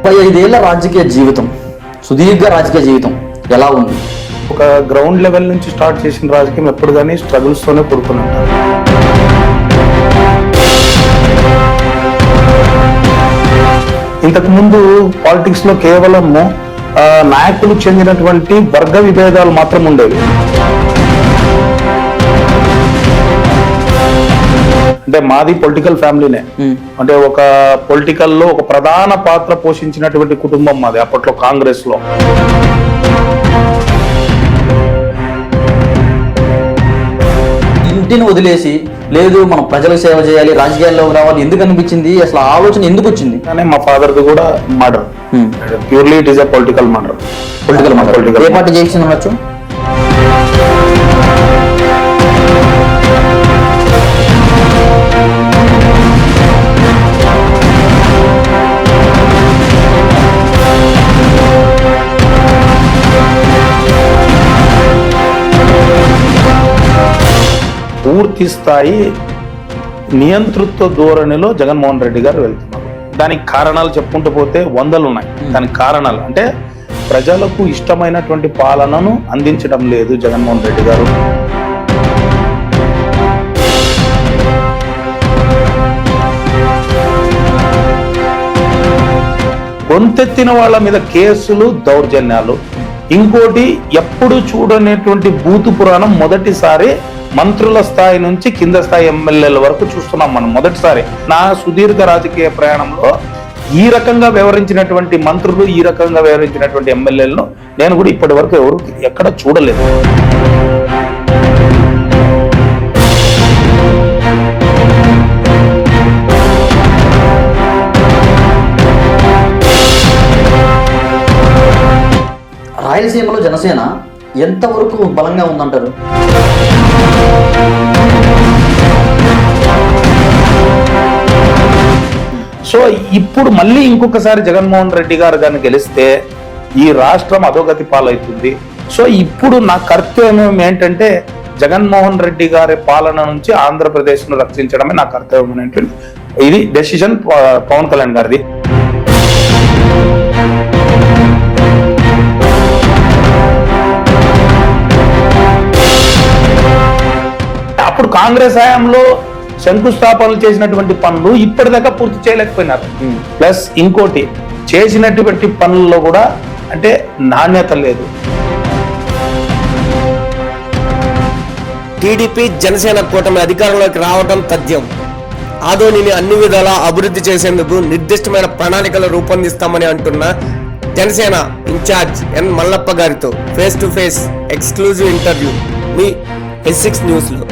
35 ఏళ్ల రాజకీయ జీవితం, సుదీర్ఘ రాజకీయ జీవితం ఎలా ఉంది? ఒక గ్రౌండ్ లెవెల్ నుంచి స్టార్ట్ చేసిన రాజకీయం ఎప్పుడు కానీ స్ట్రగుల్స్తోనే కూడుకుని ఉంటారు. ఇంతకుముందు పాలిటిక్స్ లో కేవలం నాయకులు చెందినటువంటి వర్గ విభేదాలు మాత్రం ఉండేవి. అంటే మాది పొలిటికల్ ఫ్యామిలీనే, అంటే ఒక పొలిటికల్ లో ఒక ప్రధాన పాత్ర పోషించినటువంటి కుటుంబం మాది అప్పట్లో కాంగ్రెస్ లో. ఇంటిని వదిలేసి లేదు మనం ప్రజలకు సేవ చేయాలి, రాజకీయాల్లోకి రావాలి ఎందుకు అనిపించింది? అసలు ఆలోచన ఎందుకు వచ్చింది? కానీ మా ఫాదర్ ది కూడా murder, purely it is a political murder. A party చేసి ఉండొచ్చు? పూర్తి స్థాయి నియంతృత్వ ధోరణిలో జగన్మోహన్ రెడ్డి గారు వెళ్తున్నారు. దానికి కారణాలు చెప్పుకుంటూ పోతే వందలు ఉన్నాయి. దానికి కారణాలు అంటే ప్రజలకు ఇష్టమైనటువంటి పాలనను అందించడం లేదు జగన్మోహన్ రెడ్డి గారు. గొంతెత్తిన వాళ్ళ మీద కేసులు, దౌర్జన్యాలు. ఇంకోటి ఎప్పుడు చూడనేటువంటి బూతు పురాణం మొదటిసారి మంత్రుల స్థాయి నుంచి కింద స్థాయి ఎమ్మెల్యేల వరకు చూస్తున్నాం మనం మొదటిసారి. నా సుదీర్ఘ రాజకీయ ప్రయాణంలో ఈ రకంగా వ్యవహరించినటువంటి మంత్రులు, ఈ రకంగా వ్యవహరించినటువంటి ఎమ్మెల్యేలను నేను కూడా ఇప్పటి వరకు ఎవరు ఎక్కడ చూడలేదు. రాయలసీమలో జనసేన ఎంతవరకు బలంగా ఉందంటారు? సో ఇప్పుడు మళ్ళీ ఇంకొకసారి జగన్మోహన్ రెడ్డి గారు కానీ గెలిస్తే ఈ రాష్ట్రం అధోగతి పాలవుతుంది. సో ఇప్పుడు నా కర్తవ్యం ఏంటంటే జగన్మోహన్ రెడ్డి గారి పాలన నుంచి ఆంధ్రప్రదేశ్ను రక్షించడమే నా కర్తవ్యం అనేటువంటి ఇది డెసిషన్ పవన్ కళ్యాణ్ గారిది. అప్పుడు కాంగ్రెస్ హయాంలో శంకుస్థాపనలు చేసినటువంటి పనులు ఇప్పటిదాకా పూర్తి చేయలేకపోయినారు. ప్లస్ ఇంకోటి చేసినటువంటి పనుల్లో కూడా అంటే నాణ్యత లేదు. టీడీపీ జనసేన కూటమి అధికారంలోకి రావడం తథ్యం. ఆదోనిని అన్ని విధాలా అభివృద్ధి చేసేందుకు నిర్దిష్టమైన ప్రణాళికలు రూపొందిస్తామని అంటున్న జనసేన ఇన్ఛార్జ్ ఎన్ మల్లప్ప గారితో face to face exclusive interview me S6 news లో.